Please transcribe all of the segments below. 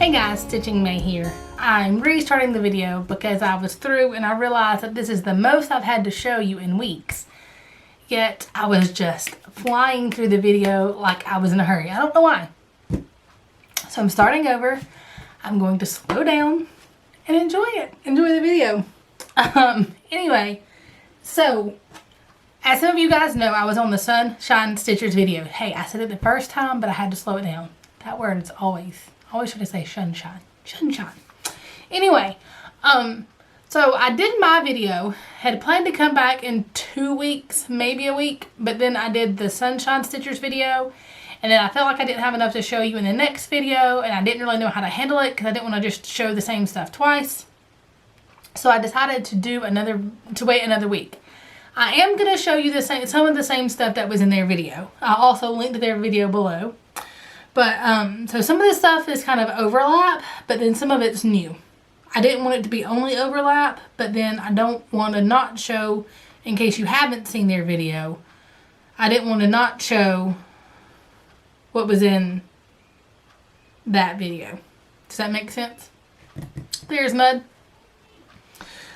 Hey guys, Stitching May here. I'm restarting the video because I was through and I realized that this is the most I've had to show you in weeks. Yet I was just flying through the video like I was in a hurry. I don't know why. So I'm starting over. I'm going to slow down and enjoy it. Enjoy the video. Anyway, so as some of you guys know, I was on the Sunshine Stitchers video. Hey, I said it the first time, but I had to slow it down. That word is always try to say sunshine. Sunshine. Anyway, so I did my video. Had planned to come back in 2 weeks, maybe a week, but then I did the Sunshine Stitchers video, and then I felt like I didn't have enough to show you in the next video, and I didn't really know how to handle it because I didn't want to just show the same stuff twice. So I decided to wait another week. I am going to show you some of the same stuff that was in their video. I'll also link to their video below. But, so some of this stuff is kind of overlap, but then some of it's new. I didn't want it to be only overlap, but then I don't want to not show, in case you haven't seen their video, I didn't want to not show what was in that video. Does that make sense? There's mud.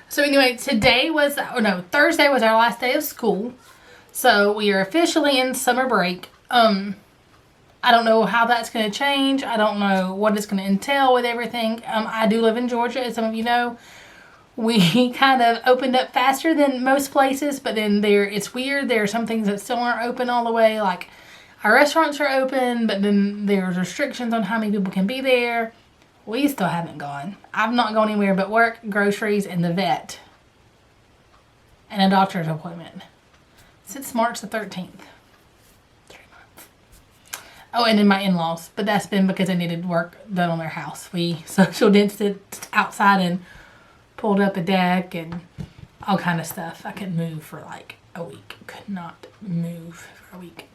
So anyway, Thursday was our last day of school. So we are officially in summer break. I don't know how that's going to change. I don't know what it's going to entail with everything. I do live in Georgia, as some of you know. We kind of opened up faster than most places, but then it's weird. There are some things that still aren't open all the way. Like, our restaurants are open, but then there's restrictions on how many people can be there. We still haven't gone. I've not gone anywhere but work, groceries, and the vet. And a doctor's appointment. Since March the 13th. Oh, and then my in-laws, but that's been because they needed work done on their house. We social distanced outside and pulled up a deck and all kind of stuff. I couldn't move for like a week. Could not move for a week.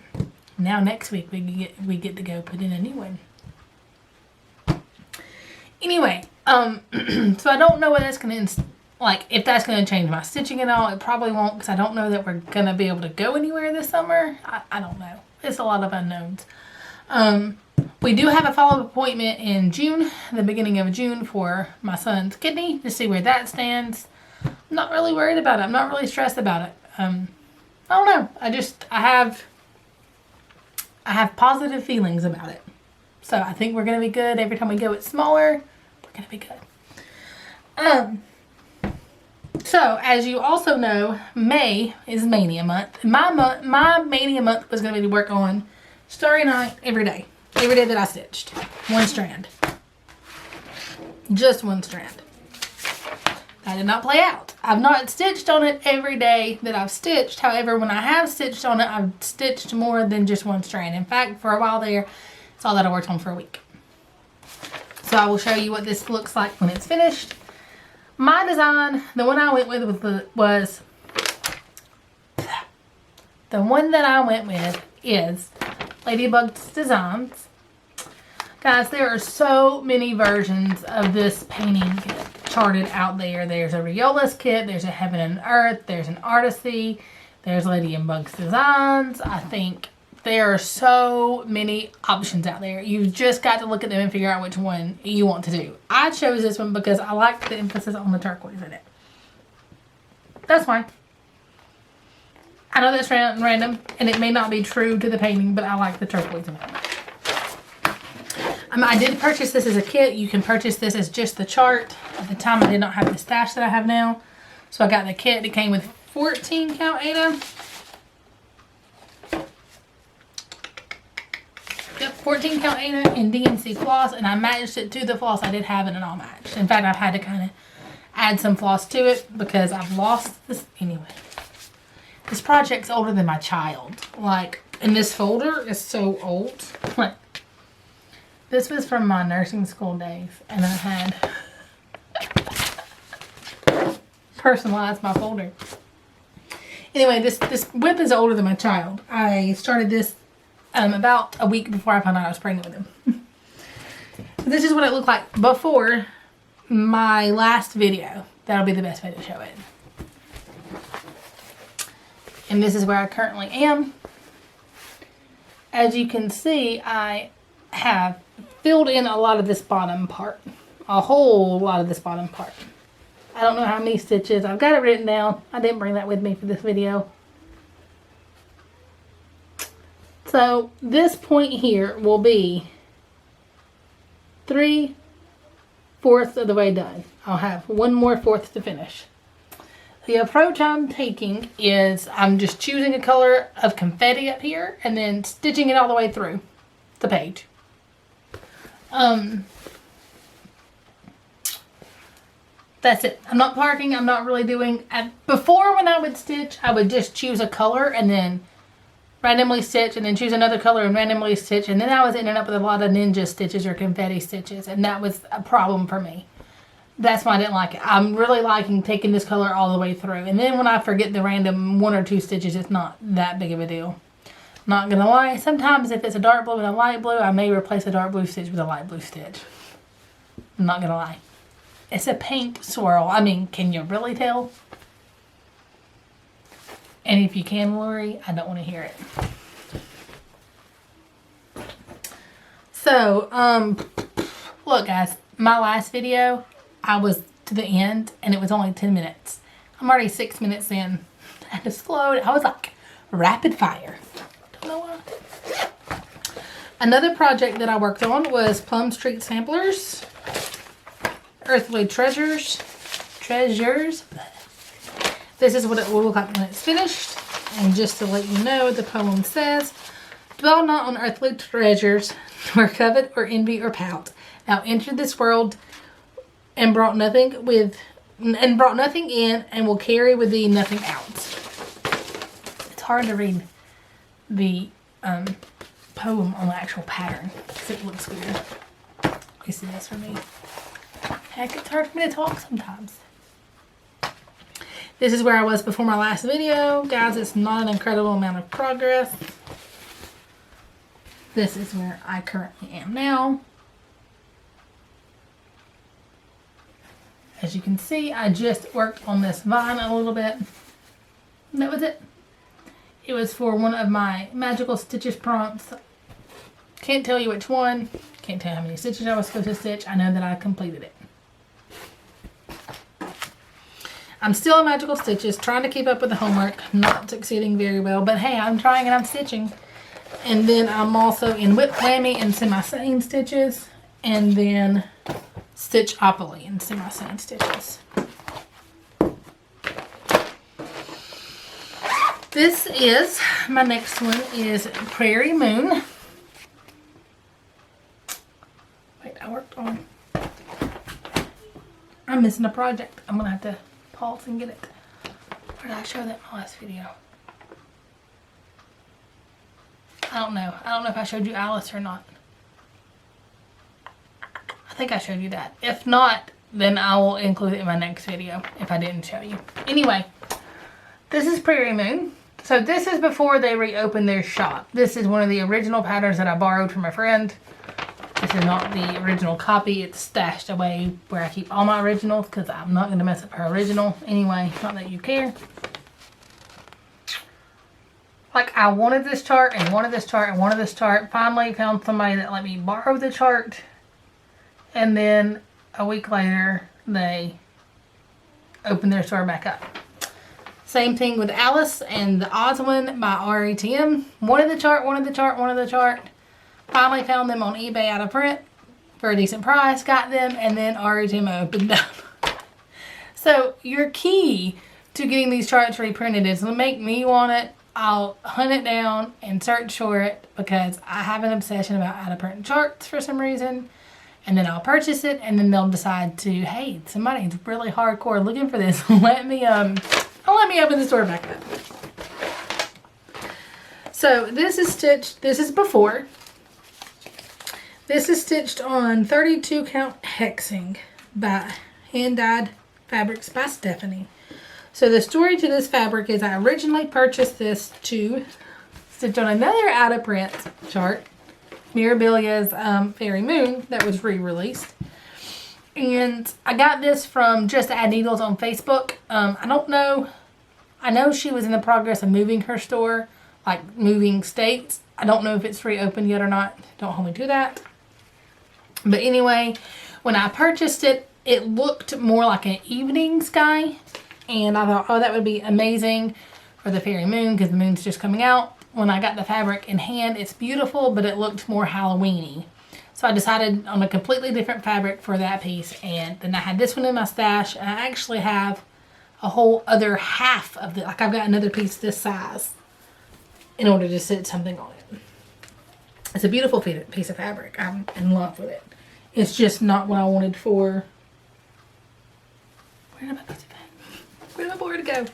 Now next week we get to go put in a new one. Anyway, so I don't know what that's gonna if that's gonna change my stitching at all. It probably won't, because I don't know that we're gonna be able to go anywhere this summer. I don't know. It's a lot of unknowns. We do have a follow-up appointment in June, the beginning of June, for my son's kidney to see where that stands. I'm not really worried about it. I'm not really stressed about it. I don't know. I have positive feelings about it. So I think we're going to be good. Every time we go, it's smaller. We're going to be good. So as you also know, May is Mania month. My Mania month was going to be to work on Starry Night every day that I stitched. One strand. Just one strand. That did not play out. I've not stitched on it every day that I've stitched. However, when I have stitched on it, I've stitched more than just one strand. In fact, for a while there, it's all that I worked on for a week. So I will show you what this looks like when it's finished. My design, the one I went with was the one that I went with is Ladybug's Designs. Guys, there are so many versions of this painting kit charted out there. There's a Riola's kit, there's a Heaven and Earth, there's an Artisy, there's Ladybug's Designs. I think there are so many options out there. You've just got to look at them and figure out which one you want to do. I chose this one because I like the emphasis on the turquoise in it. That's fine. I know that's random, and it may not be true to the painting, but I like the turquoise in it. I did purchase this as a kit. You can purchase this as just the chart. At the time, I did not have the stash that I have now. So I got the kit. It came with 14 count Ada. Yep, 14 count Ada and DNC floss, and I matched it to the floss I did have it and all matched. In fact, I've had to kind of add some floss to it because I've lost this. Anyway. This project's older than my child. Like, and this folder is so old. Like, this was from my nursing school days, and I had personalized my folder. Anyway, this whip is older than my child. I started this about a week before I found out I was pregnant with him. This is what it looked like before my last video. That'll be the best way to show it. And this is where I currently am. As you can see, I have filled in a lot of this bottom part. A whole lot of this bottom part. I don't know how many stitches. I've got it written down. I didn't bring that with me for this video. So this point here will be 3/4 of the way done. I'll have 1 more fourth to finish. The approach I'm taking is I'm just choosing a color of confetti up here and then stitching it all the way through the page. That's it. I'm not parking. I'm not really doing... Before, when I would stitch, I would just choose a color and then randomly stitch and then choose another color and randomly stitch. And then I was ending up with a lot of ninja stitches or confetti stitches. And that was a problem for me. That's why I didn't like it. I'm really liking taking this color all the way through. And then when I forget the random 1 or 2 stitches, it's not that big of a deal. Not going to lie. Sometimes if it's a dark blue and a light blue, I may replace a dark blue stitch with a light blue stitch. I'm not going to lie. It's a paint swirl. I mean, can you really tell? And if you can, Lori, I don't want to hear it. So, look guys, my last video, I was to the end and it was only 10 minutes. I'm already 6 minutes in. I just slowed. I was like, rapid fire. Don't know why. Another project that I worked on was Plum Street Samplers. Earthly Treasures. This is what it will look like when it's finished. And just to let you know, the poem says, "Dwell not on earthly treasures, nor covet or envy or pout. Thou entered this world and brought nothing in, and will carry with thee nothing out." It's hard to read the poem on the actual pattern because it looks weird. You see this for me? Heck, it's hard for me to talk sometimes. This is where I was before my last video. Guys, it's not an incredible amount of progress. This is where I currently am now. As you can see, I just worked on this vine a little bit. And that was it. It was for one of my magical stitches prompts. Can't tell you which one. Can't tell you how many stitches I was supposed to stitch. I know that I completed it. I'm still in magical stitches, trying to keep up with the homework. Not succeeding very well, but hey, I'm trying and I'm stitching. And then I'm also in whip whammy and semi-sewn stitches, and then stitchopoly and semi-sewn stitches. This is, my next one is Prairie Moon. Wait, I worked on, I'm missing a project. I'm gonna have to pause and get it. Where did I show that in my last video? I don't know. I don't know if I showed you Alice or not. I think I showed you that. If not, then I will include it in my next video if I didn't show you. Anyway, this is Prairie Moon. So this is before they reopened their shop. This is one of the original patterns that I borrowed from a friend. This is not the original copy. It's stashed away where I keep all my originals because I'm not going to mess up her original. Anyway, not that you care. Like, I wanted this chart and wanted this chart and wanted this chart. Finally found somebody that let me borrow the chart. And then a week later, they opened their store back up. Same thing with Alice and the Oswin by RETM. Wanted the chart, wanted the chart, wanted the chart. Finally found them on eBay out of print for a decent price. Got them, and then RETM opened up. So your key to getting these charts reprinted is to make me want it. I'll hunt it down and search for it because I have an obsession about out of print charts for some reason. And then I'll purchase it, and then they'll decide to, hey, somebody's really hardcore looking for this. let me open the store back up. So this is stitched. This is before. This is stitched on 32 count hexing by Hand Dyed Fabrics by Stephanie. So the story to this fabric is I originally purchased this to stitch on another out of print chart, Mirabilia's Fairy Moon, that was re-released. And I got this from Just Add Needles on Facebook. I don't know. I know she was in the progress of moving her store, like moving states. I don't know if it's reopened yet or not. Don't hold me to that. But anyway, when I purchased it, it looked more like an evening sky. And I thought, oh, that would be amazing for the fairy moon because the moon's just coming out. When I got the fabric in hand, it's beautiful, but it looked more Halloween-y. So I decided on a completely different fabric for that piece. And then I had this one in my stash. And I actually have a whole other half of the, like I've got another piece this size in order to stitch something on it. It's a beautiful piece of fabric. I'm in love with it. It's just not what I wanted for, where did my piece of fabric? Where did my board go?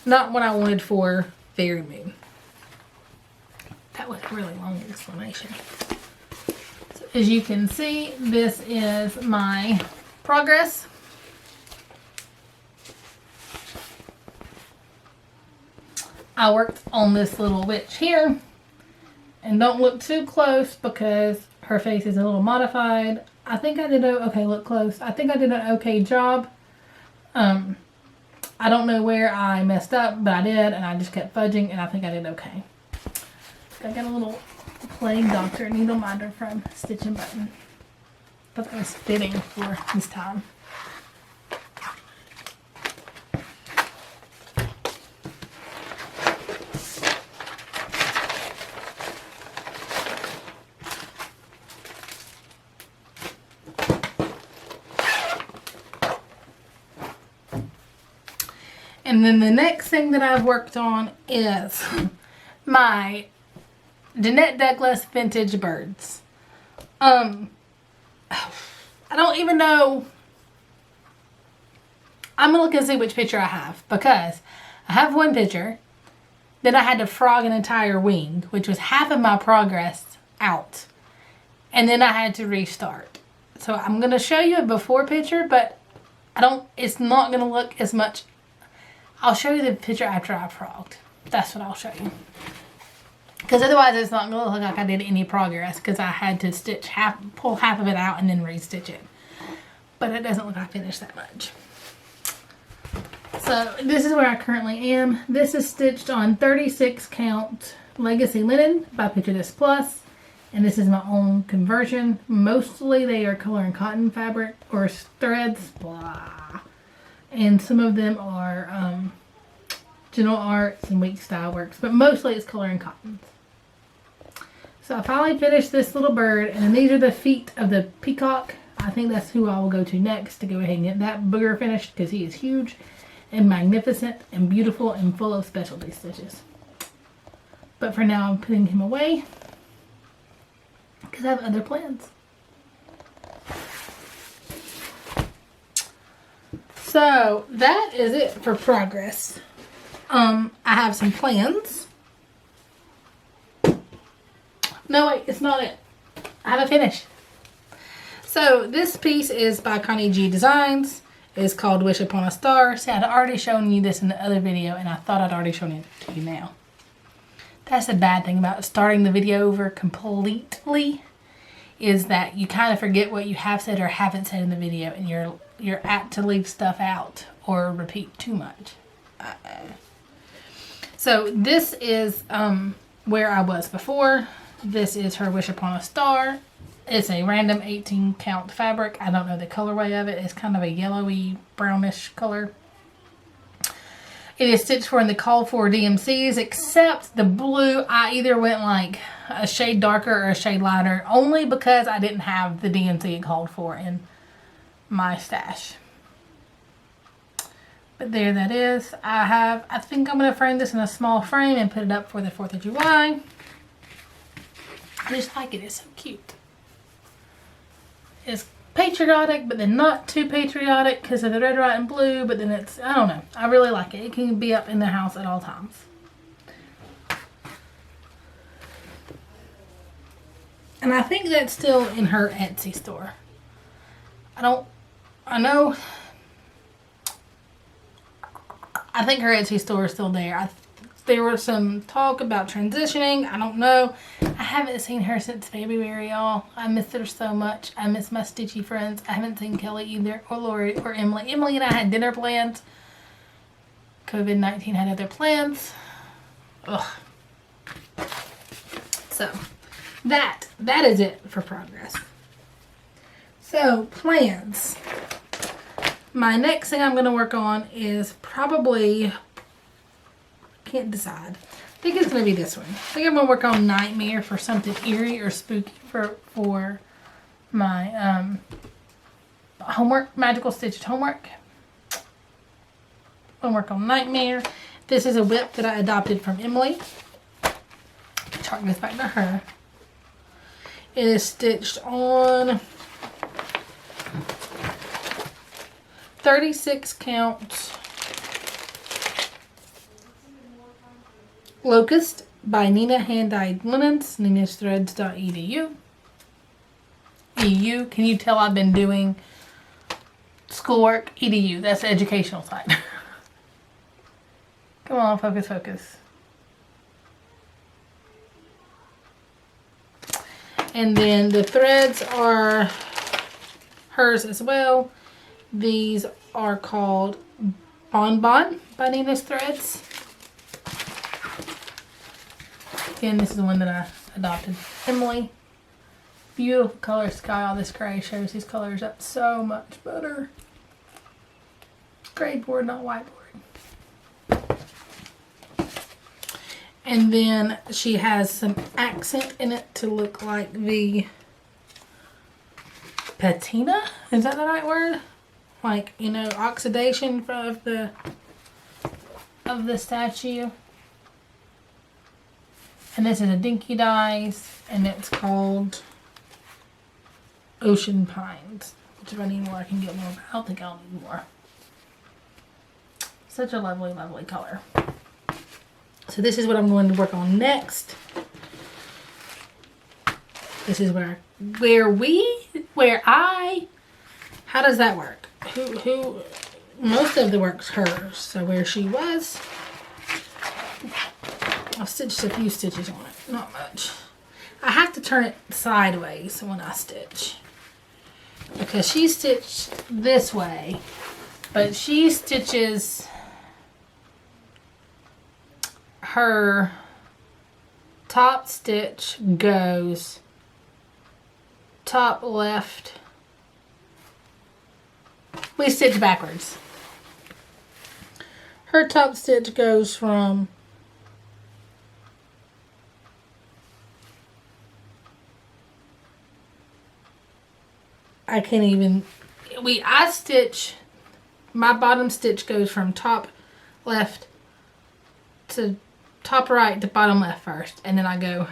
Not what I wanted for Fairy Moon. That was a really long explanation. So as you can see, this is my progress. I worked on this little witch here. And don't look too close because her face is a little modified. I think I did okay, look close. I think I did an okay job. I don't know where I messed up, but I did, and I just kept fudging, and I think I did okay. I got a little Plague Doctor needle minder from Stitch and Button. Thought that was fitting for this time. And then the next thing that I've worked on is my Jeanette Douglas vintage birds. I don't even know. I'm gonna look and see which picture I have because I have one picture. Then I had to frog an entire wing, which was half of my progress out. And then I had to restart. So I'm gonna show you a before picture, but it's not gonna look as much. I'll show you the picture after I frogged. That's what I'll show you. Because otherwise it's not going to look like I did any progress because I had to pull half of it out and then restitch it. But it doesn't look like I finished that much. So this is where I currently am. This is stitched on 36 count Legacy linen by Picture This Plus. And this is my own conversion. Mostly they are color and cotton fabric or threads. Blah. And some of them are General Arts and Week Style Works, but mostly it's color and cottons. So I finally finished this little bird, and then these are the feet of the peacock. I think that's who I will go to next to go ahead and get that booger finished because he is huge and magnificent and beautiful and full of specialty stitches. But for now, I'm putting him away because I have other plans. So that is it for progress. I have some plans. No, wait, it's not it. I haven't finished. So this piece is by Connie Gee Designs. It's called Wish Upon a Star. See, I'd already shown you this in the other video, and I thought I'd already shown it to you now. That's the bad thing about starting the video over completely, is that you kind of forget what you have said or haven't said in the video, and you're apt to leave stuff out or repeat too much. So this is where I was before. This is her Wish Upon a Star. It's a random 18 count fabric. I don't know the colorway of it. It's kind of a yellowy brownish color. It is stitched for in the call for DMCs, except the blue I either went like a shade darker or a shade lighter, only because I didn't have the DMC it called for in my stash. But there that is. I think I'm going to frame this in a small frame and put it up for the 4th of July. I just like it. It's so cute. It's patriotic, but then not too patriotic because of the red, white, and blue. But then it's, I don't know. I really like it. It can be up in the house at all times. And I think that's still in her Etsy store. I think her Etsy store is still there. There was some talk about transitioning. I don't know. I haven't seen her since February, y'all. I miss her so much. I miss my stitchy friends. I haven't seen Kelly either, or Lori, or Emily. Emily and I had dinner plans. COVID-19 had other plans. Ugh. So, that is it for progress. So, plans. My next thing I'm going to work on is probably, can't decide. I think it's going to be this one. I think I'm going to work on Nightmare for something eerie or spooky for my homework, Magical Stitched homework. I'm going to work on Nightmare. This is a whip that I adopted from Emily. Chalk this back to her. It is stitched on 36 count Locust by Nina Hand Dyed Linens, ninasthreads.edu. EU, can you tell I've been doing schoolwork? EDU, that's the educational side. Come on, focus, focus. And then the threads are hers as well. These are called Bon Bon by Nina's Threads. Again, this is the one that I adopted. Emily. Beautiful color sky. All this gray shows these colors up so much better. Gray board, not white board. And then she has some accent in it to look like the patina. Is that the right word? Like, you know, oxidation of the statue. And this is a Dinky Dyes, and it's called Ocean Pines. Which if I need more, I can get more. But I don't think I'll need more. Such a lovely, lovely color. So this is what I'm going to work on next. This is where I, how does that work? Who, most of the work's hers. So where she was, I've stitched a few stitches on it, not much. I have to turn it sideways when I stitch. Because she stitched this way, but she stitches her top stitch goes top left. We stitch backwards. Her top stitch goes from I can't even, I stitch, my bottom stitch goes from top left to top right to bottom left first, and then I go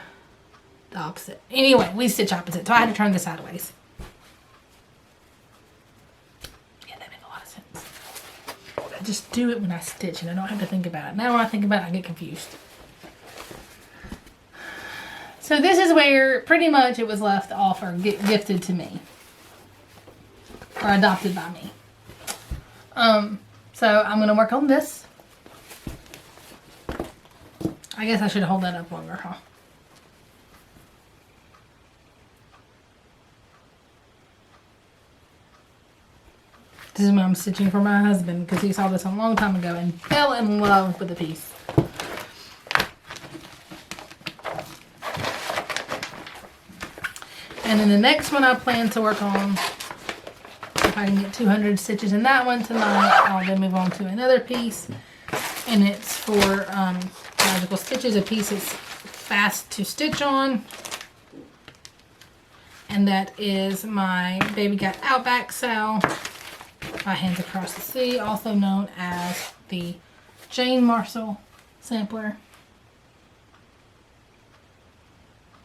the opposite. Anyway, we stitch opposite, so I had to turn this sideways. Yeah, that makes a lot of sense. I just do it when I stitch, and I don't have to think about it. Now when I think about it, I get confused. So this is where pretty much it was left off or gifted to me. Or adopted by me. So I'm going to work on this. I guess I should hold that up longer, huh? This is what I'm stitching for my husband because he saw this a long time ago and fell in love with the piece. And then the next one I plan to work on, if I can get 200 stitches in that one tonight, I'll then move on to another piece. And it's for Magical Stitches, a piece that's fast to stitch on. And that is my Baby Got Outback Sow by Hands Across the Sea, also known as the Jane Marshall sampler.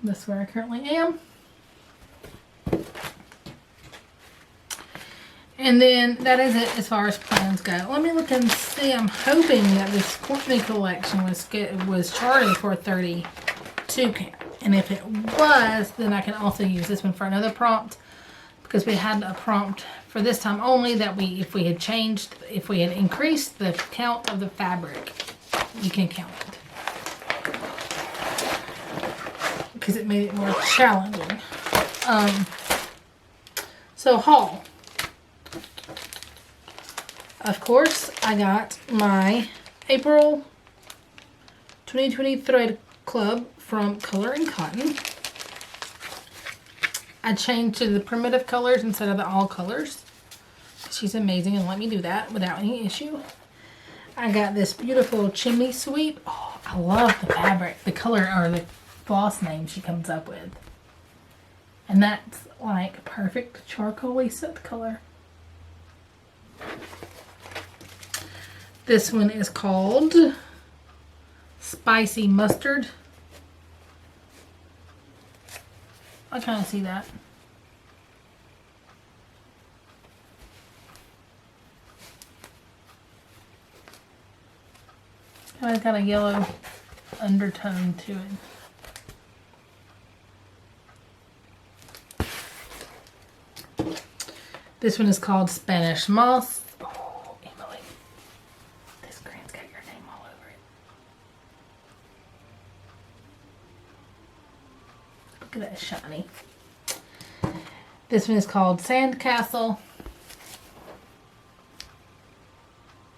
That's where I currently am. And then that is it as far as plans go. Let me look and see. I'm hoping that this Courtney collection was charted for 32 count. And if it was, then I can also use this one for another prompt. Because we had a prompt for this time only that if we had increased the count of the fabric, you can count it. Because it made it more challenging. So haul. Of course, I got my April 2020 Thread Club from Color and Cotton. I changed to the primitive colors instead of the all colors. She's amazing and let me do that without any issue. I got this beautiful chimney sweep. Oh, I love the fabric, the color, or the floss name she comes up with. And that's like perfect charcoal-y soot color. This one is called Spicy Mustard. I kind of see that. It's got a yellow undertone to it. This one is called Spanish Moss. Oh, Emily. This green's got your name all over it. Look at that shiny. This one is called Sandcastle.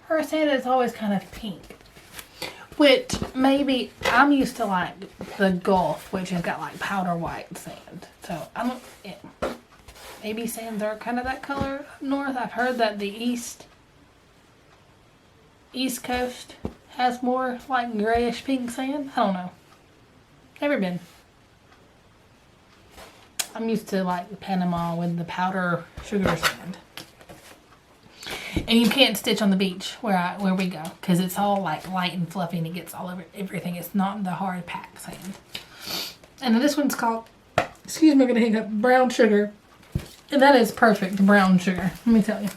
Her sand is always kind of pink. Which maybe I'm used to like the Gulf, which has got like powder white sand. So I don't. Yeah. Maybe sands are kind of that color up north. I've heard that the East Coast has more like grayish pink sand. I don't know. Never been. I'm used to like Panama with the powder sugar sand. And you can't stitch on the beach where we go because it's all like light and fluffy and it gets all over everything. It's not the hard packed sand. And then this one's called, excuse me, I'm gonna hiccup, brown sugar. And that is perfect brown sugar, let me tell you.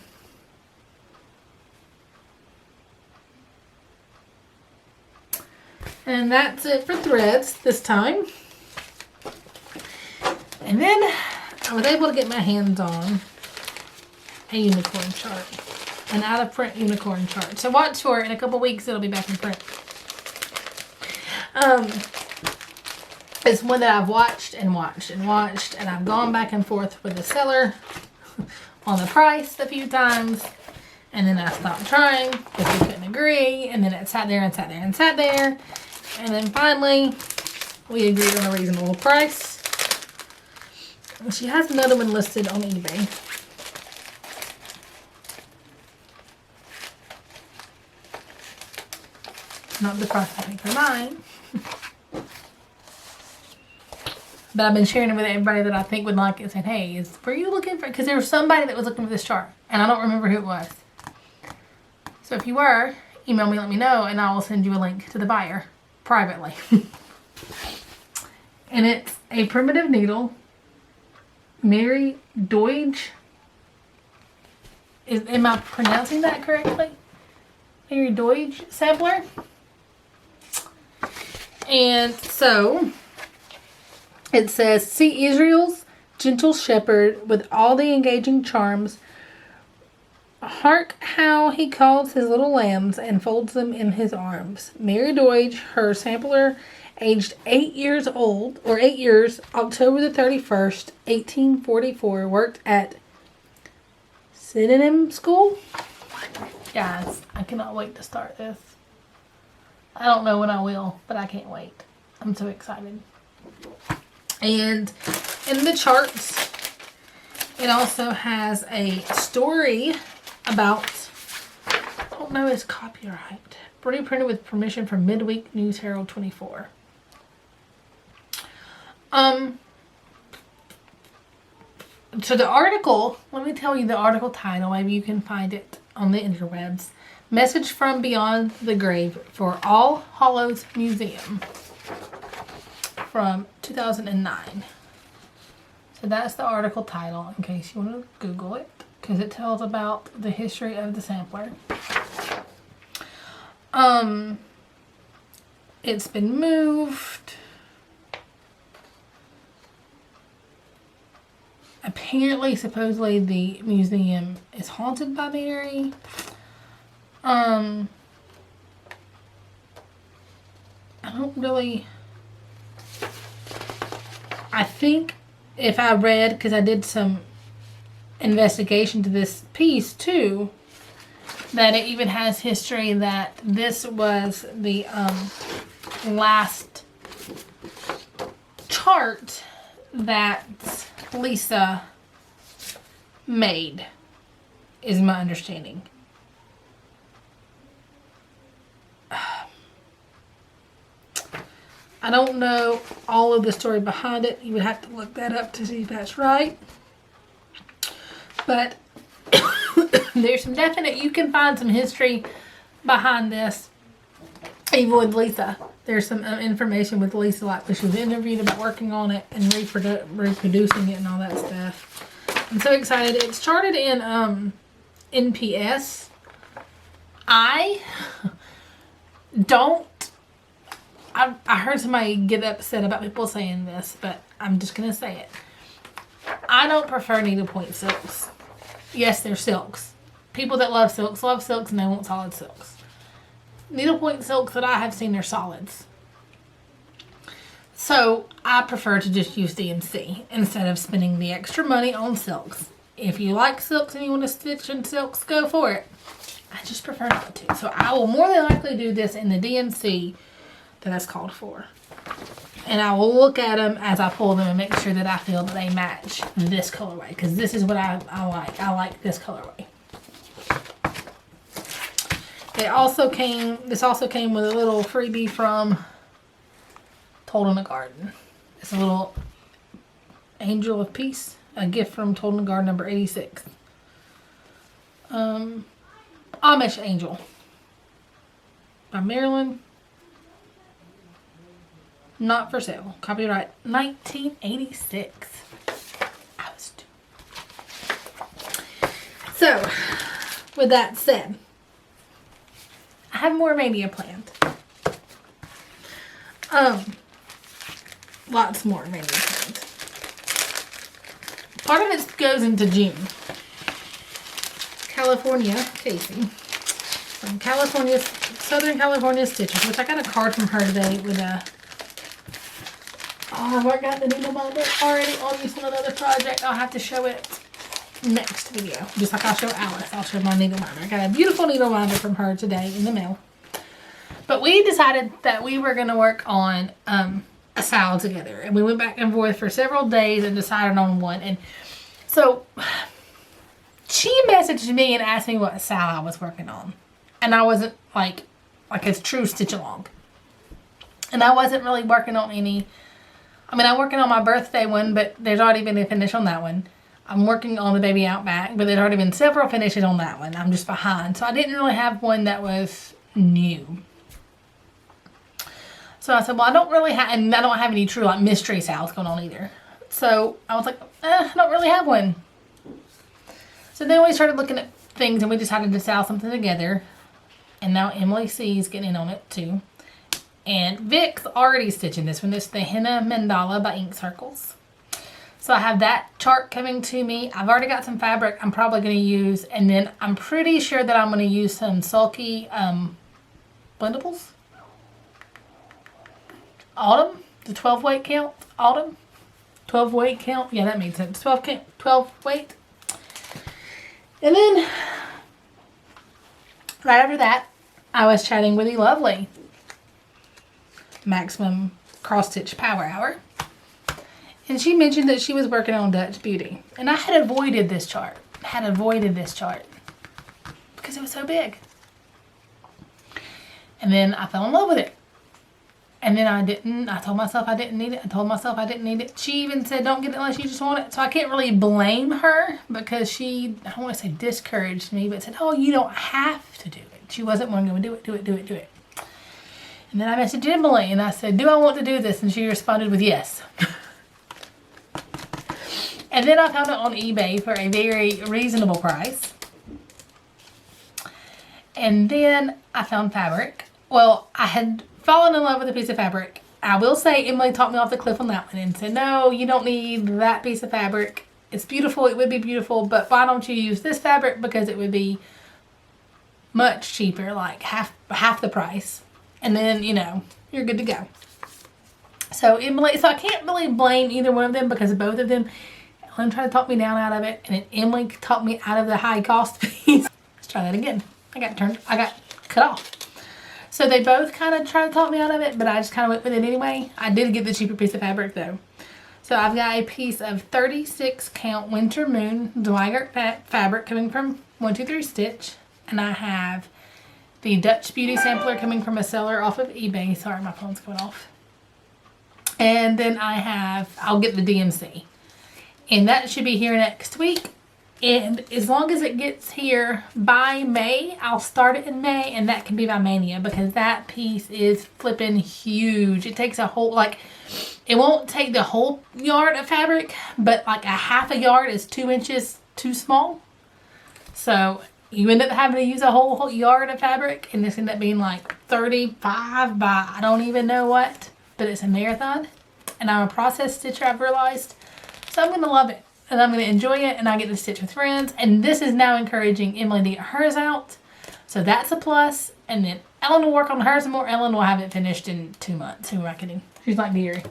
And that's it for threads this time. And then I was able to get my hands on a unicorn chart. An out of print unicorn chart. So watch for it. In a couple weeks it'll be back in print. It's one that I've watched and watched and watched, and I've gone back and forth with the seller on the price a few times, and then I stopped trying because we couldn't agree, and then it sat there and sat there and sat there, and then finally we agreed on a reasonable price. And she has another one listed on eBay. Not the price I think for mine. But I've been sharing it with everybody that I think would like it, saying, hey, were you looking for, because there was somebody that was looking for this chart, and I don't remember who it was. So if you were, email me, let me know, and I will send you a link to the buyer privately. And it's a primitive needle, Mary Doige. Am I pronouncing that correctly? Mary Doige sampler. And so it says, see Israel's gentle shepherd with all the engaging charms. Hark how he calls his little lambs and folds them in his arms. Mary Doige, her sampler, aged 8 years old, or 8 years, October the 31st, 1844, worked at Synonym School. Guys, I cannot wait to start this. I don't know when I will, but I can't wait. I'm so excited. And in the charts, it also has a story about, I don't know, it's copyright. Printed with permission from Midweek News Herald 24. So the article, let me tell you the article title, maybe you can find it on the interwebs. Message from Beyond the Grave for All Hallows Museum from 2009. So that's the article title in case you want to Google it, because it tells about the history of the sampler. It's been moved. Apparently, supposedly, the museum is haunted by Mary. I don't really... I think if I read, because I did some investigation to this piece too, that it even has history that this was the last chart that Lisa made, is my understanding. I don't know all of the story behind it. You would have to look that up to see if that's right. But there's some definite, you can find some history behind this. Even with Lisa, there's some information with Lisa, like when she was interviewed about working on it and reproducing it and all that stuff. I'm so excited. It started in NPS. I heard somebody get upset about people saying this, but I'm just going to say it. I don't prefer needlepoint silks. Yes, they're silks. People that love silks and they want solid silks. Needlepoint silks that I have seen are solids. So I prefer to just use DMC instead of spending the extra money on silks. If you like silks and you want to stitch in silks, go for it. I just prefer not to. So I will more than likely do this in the DMC that that's called for. And I will look at them as I pull them and make sure that I feel that they match this colorway. Because this is what I like. I like this colorway. This also came with a little freebie from Told in the Garden. It's a little Angel of Peace. A gift from Told in the Garden number 86. Amish Angel by Marilyn. Not for sale. Copyright 1986. I was two. So, with that said, I have more mania planned. Lots more mania planned. Part of it goes into June. California, Casey, from Southern California Stitches, which I got a card from her today with a, oh, I got the needle binder already on use on another project. I'll have to show it next video. Just like I'll show Alice, I'll show my needle binder. I got a beautiful needle binder from her today in the mail. But we decided that we were going to work on a salad together. And we went back and forth for several days and decided on one. And so she messaged me and asked me what salad I was working on. And I wasn't like a true stitch along. And I wasn't really working on any. I mean, I'm working on my birthday one, but there's already been a finish on that one. I'm working on the Baby Outback, but there's already been several finishes on that one. I'm just behind. So I didn't really have one that was new. So I said, well, I don't really have, and I don't have any true like mystery salads going on either. So I was like, I don't really have one. So then we started looking at things and we decided to sell something together. And now Emily C's getting in on it too. And Vic's already stitching this one. This is the Henna Mandala by Ink Circles. So I have that chart coming to me. I've already got some fabric I'm probably going to use. And then I'm pretty sure that I'm going to use some sulky blendables. Autumn, the 12 weight count. Autumn, 12 weight count. Yeah, that makes sense. 12 weight. And then right after that, I was chatting with Lovely. Maximum Cross Stitch Power Hour. And she mentioned that she was working on Dutch Beauty. And I had avoided this chart. Because it was so big. And then I fell in love with it. And then I told myself I didn't need it. She even said, don't get it unless you just want it. So I can't really blame her because she, I don't want to say discouraged me, but said, oh, you don't have to do it. She wasn't one going to do it. And then I messaged Emily and I said, do I want to do this? And she responded with yes. And then I found it on eBay for a very reasonable price. And then I found fabric. Well, I had fallen in love with a piece of fabric. I will say Emily talked me off the cliff on that one and said, no, you don't need that piece of fabric. It's beautiful. It would be beautiful, but why don't you use this fabric? Because it would be much cheaper, like half the price. And then, you know, you're good to go. So I can't really blame either one of them because both of them, Ellen tried to talk me down out of it, and then Emily talked me out of the high cost piece. Let's try that again. I got cut off. So they both kind of tried to talk me out of it, but I just kind of went with it anyway. I did get the cheaper piece of fabric though. So I've got a piece of 36 count Winter Moon Zweigart fabric coming from 123 Stitch. And I have the Dutch Beauty Sampler coming from a seller off of eBay. Sorry, my phone's going off. And then I'll get the DMC. And that should be here next week. And as long as it gets here by May, I'll start it in May, and that can be by Mania, because that piece is flipping huge. It takes a whole, like, it won't take the whole yard of fabric, but like a half a yard is 2 inches too small. So you end up having to use a whole yard of fabric, and this ended up being like 35 by I don't even know what, but it's a marathon, and I'm a process stitcher, I've realized. So I'm going to love it. And I'm going to enjoy it, and I get to stitch with friends. And this is now encouraging Emily to get hers out. So that's a plus. And then Ellen will work on hers some more. Ellen will have it finished in 2 months. Who am I kidding? She's like Deary.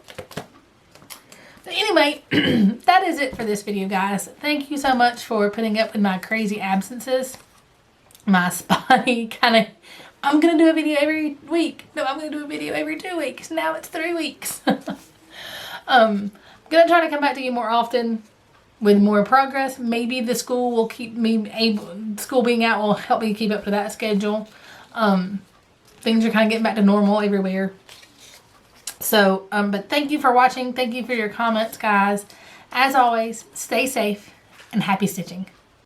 So anyway, that is it for this video, guys. Thank you so much for putting up with my crazy absences. My spotty kind of, I'm going to do a video every week. No, I'm going to do a video every 2 weeks. Now it's 3 weeks. I'm going to try to come back to you more often with more progress. Maybe the school will keep me able, school being out will help me keep up to that schedule. Things are kind of getting back to normal everywhere. So, but thank you for watching. Thank you for your comments, guys. As always, stay safe and happy stitching.